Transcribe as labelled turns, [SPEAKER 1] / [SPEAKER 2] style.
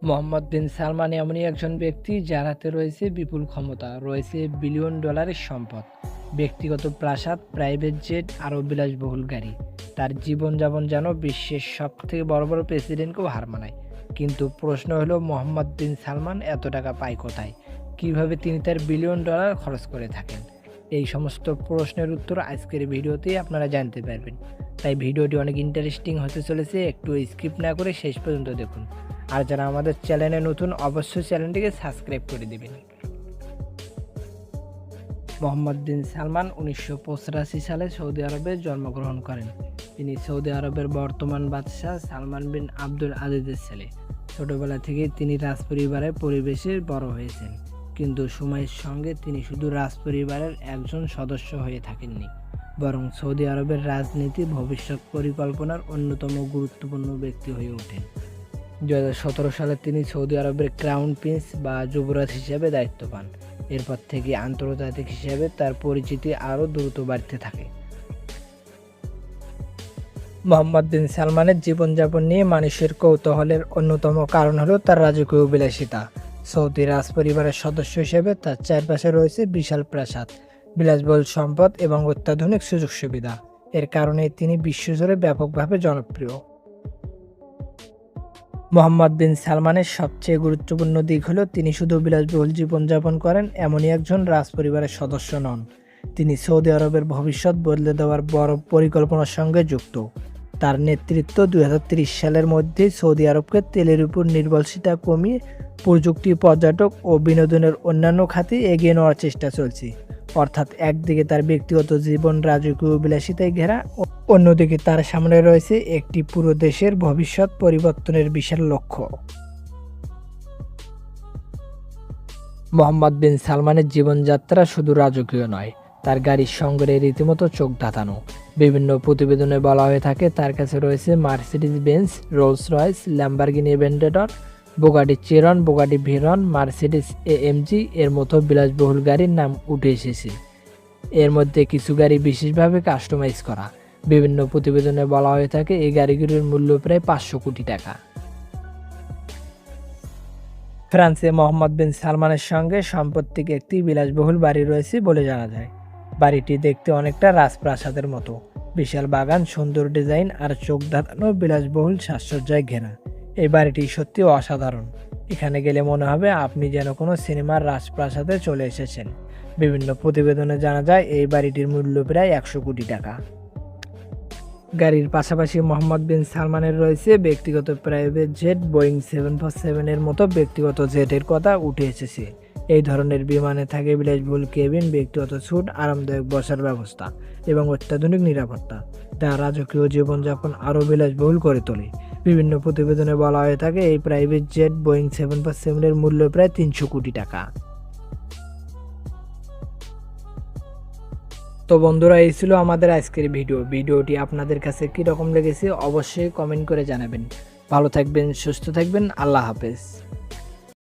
[SPEAKER 1] মোহাম্মদ বিন সালমান এমনই একজন ব্যক্তি যার হাতে রয়েছে বিপুল ক্ষমতা, রয়েছে বিলিয়ন ডলারের সম্পদ, ব্যক্তিগত প্রাসাদ, প্রাইভেট জেট, আরও বিলাসবহুল গাড়ি। তার জীবনযাপন যেন বিশ্বের সব থেকে বড় বড় প্রেসিডেন্টকেও হার মানায়। কিন্তু প্রশ্ন হলো, মোহাম্মদ বিন সালমান এত টাকা পায় কোথায়? কিভাবে তিনি তার বিলিয়ন ডলার খরচ করে থাকেন? এই সমস্ত প্রশ্নের উত্তর আজকের ভিডিওতেই আপনারা জানতে পারবেন। তাই ভিডিওটি অনেক ইন্টারেস্টিং হতে চলেছে, একটু স্কিপ না করে শেষ পর্যন্ত দেখুন। আর যারা আমাদের চ্যানেলে নতুন, অবশ্যই চ্যানেলটিকে সাবস্ক্রাইব করে দেবেন। মোহাম্মদ বিন সালমান 1985 সালে সৌদি আরবে জন্মগ্রহণ করেন। তিনি সৌদি আরবের বর্তমান বাদশাহ সালমান বিন আব্দুল আজিজের ছেলে। ছোটবেলা থেকেই তিনি রাজপরিবারের পরিবেশে বড় হয়েছেন, কিন্তু সময়ের সঙ্গে তিনি শুধু রাজপরিবারের একজন সদস্য হয়ে থাকেননি, বরং সৌদি আরবের রাজনীতি ভবিষ্যৎ পরিকল্পনার অন্যতম গুরুত্বপূর্ণ ব্যক্তি হয়ে ওঠেন। 2017 সালে তিনি সৌদি আরবের ক্রাউন প্রিন্স বা যুবরাজ হিসেবে দায়িত্ব পান। এরপর থেকে আন্তর্জাতিক হিসেবে তার পরিচিতি আরও দ্রুত বাড়তে থাকে। মোহাম্মদ বিন সালমানের জীবনযাপন নিয়ে মানুষের কৌতূহলের অন্যতম কারণ হলো তার রাজকীয় বিলাসিতা। সৌদি রাজপরিবারের সদস্য হিসেবে তার চারপাশে রয়েছে বিশাল প্রাসাদ, বিলাসবহুল সম্পদ এবং অত্যাধুনিক সুযোগ সুবিধা। এর কারণে তিনি বিশ্বজুড়ে ব্যাপকভাবে জনপ্রিয়। মোহাম্মদ বিন সালমানের সবচেয়ে গুরুত্বপূর্ণ দিক হলো তিনি শুধু বিলাসবহুল জীবনযাপন করেন এমনই একজন রাজপরিবারের সদস্য নন। তিনি সৌদি আরবের ভবিষ্যৎ বদলে দেওয়ার বড় পরিকল্পনার সঙ্গে যুক্ত। তার নেতৃত্ব 2030 সালের মধ্যে সৌদি আরবকে তেলের উপর নির্ভরশীলতা কমিয়ে প্রযুক্তি, পর্যটক ও বিনোদনের অন্যান্য খাতে এগিয়ে নেওয়ার চেষ্টা চলছে। অর্থাৎ একদিকে তার ব্যক্তিগত জীবন রাজকীয় বিলাসিতায় ঘেরা, অন্যদিকে তার সামনে রয়েছে একটি পুরো দেশের ভবিষ্যৎ পরিবর্তনের বিশাল লক্ষ্য। মোহাম্মদ বিন সালমানের জীবনযাত্রা শুধু রাজকীয় নয়, তার গাড়ির সঙ্গে রীতিমতো চোখ ধাঁধানো। বিভিন্ন প্রতিবেদনে বলা হয়ে থাকে তার কাছে রয়েছে Mercedes Benz, Rolls Royce, Lamborghini Aventador, Bugatti Chiron, Bugatti Veyron, Mercedes AMG এর মতো বিলাসবহুল গাড়ির নাম উঠে এসেছে। এর মধ্যে কিছু গাড়ি বিশেষভাবে কাস্টমাইজ করা। বিভিন্ন প্রতিবেদনে বলা হয়ে থাকে এই গাড়িগুলির মূল্য প্রায় 500 কোটি টাকা। ফ্রান্সে মোহাম্মদ বিন সালমানের সঙ্গে সাম্প্রতিক একটি বিলাসবহুল বাড়ি রয়েছে বলে জানা যায়। বাড়িটি দেখতে অনেকটা রাজপ্রাসাদের মতো, বিশাল বাগান, সুন্দর ডিজাইন আর চোখ ধাঁধানো বিলাসবহুল সাজসজ্জায় ঘেরা। এই বাড়িটি সত্যি অসাধারণ। এখানে গেলে মনে হবে আপনি যেন কোনো সিনেমার রাজপ্রাসাদে চলে এসেছেন। বিভিন্ন প্রতিবেদনে জানা যায় এই বাড়িটির মূল্য প্রায় 100 কোটি টাকা। গাড়ির পাশাপাশি মোহাম্মদ বিন সালমানের রয়েছে ব্যক্তিগত প্রাইভেট জেট, বোয়িং 747 এর মতো ব্যক্তিগত জেটের কথা উঠে এসেছে। এই ধরনের বিমানে থাকে বিলাসবহুল কেবিন, ব্যক্তিগত স্যুট, আরামদায়ক বসার ব্যবস্থা এবং অত্যাধুনিক নিরাপত্তা, যা রাজকীয় জীবনযাপন আরও বিলাসবহুল করে তোলে। বিভিন্ন প্রতিবেদনে বলা হয়ে থাকে এই প্রাইভেট জেট বোয়িং 747 এর মূল্য প্রায় 300 কোটি টাকা। তো বন্ধুরা, এই ছিল আমাদের আজকের ভিডিওটি আপনাদের কাছে কীরকম লেগেছে অবশ্যই কমেন্ট করে জানাবেন। ভালো থাকবেন, সুস্থ থাকবেন, আল্লাহ হাফেজ।